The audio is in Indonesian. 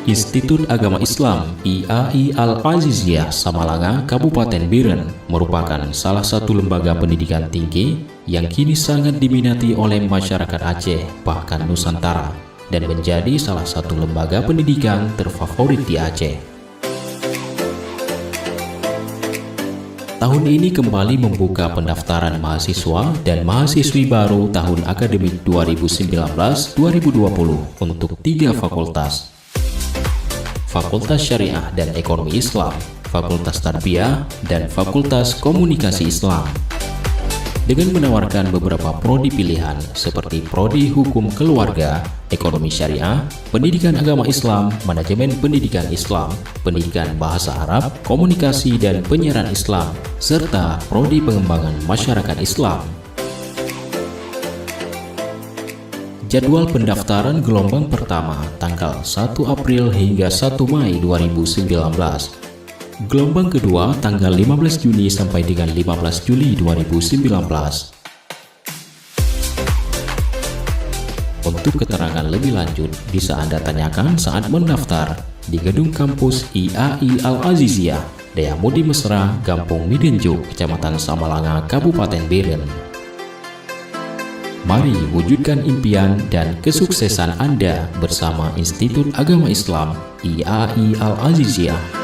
Institut Agama Islam IAI Al-Aziziyah Samalanga, Kabupaten Biren merupakan salah satu lembaga pendidikan tinggi yang kini sangat diminati oleh masyarakat Aceh, bahkan Nusantara, dan menjadi salah satu lembaga pendidikan terfavorit di Aceh. Tahun ini kembali membuka pendaftaran mahasiswa dan mahasiswi baru tahun akademik 2019-2020 untuk 3 fakultas. Fakultas Syariah dan Ekonomi Islam, Fakultas Tarbiyah, dan Fakultas Komunikasi Islam. Dengan menawarkan beberapa prodi pilihan seperti prodi Hukum Keluarga, Ekonomi Syariah, Pendidikan Agama Islam, Manajemen Pendidikan Islam, Pendidikan Bahasa Arab, Komunikasi dan Penyiaran Islam, serta prodi Pengembangan Masyarakat Islam. Jadwal pendaftaran gelombang pertama tanggal 1 April hingga 1 Mei 2019. Gelombang kedua tanggal 15 Juni sampai dengan 15 Juli 2019. Untuk keterangan lebih lanjut bisa Anda tanyakan saat mendaftar di gedung kampus IAI Al-Aziziyah, Dayamudi Mesra, Kampung Midenjo, Kecamatan Samalanga, Kabupaten Biren. Mari wujudkan impian dan kesuksesan Anda bersama Institut Agama Islam IAI Al-Aziziyah.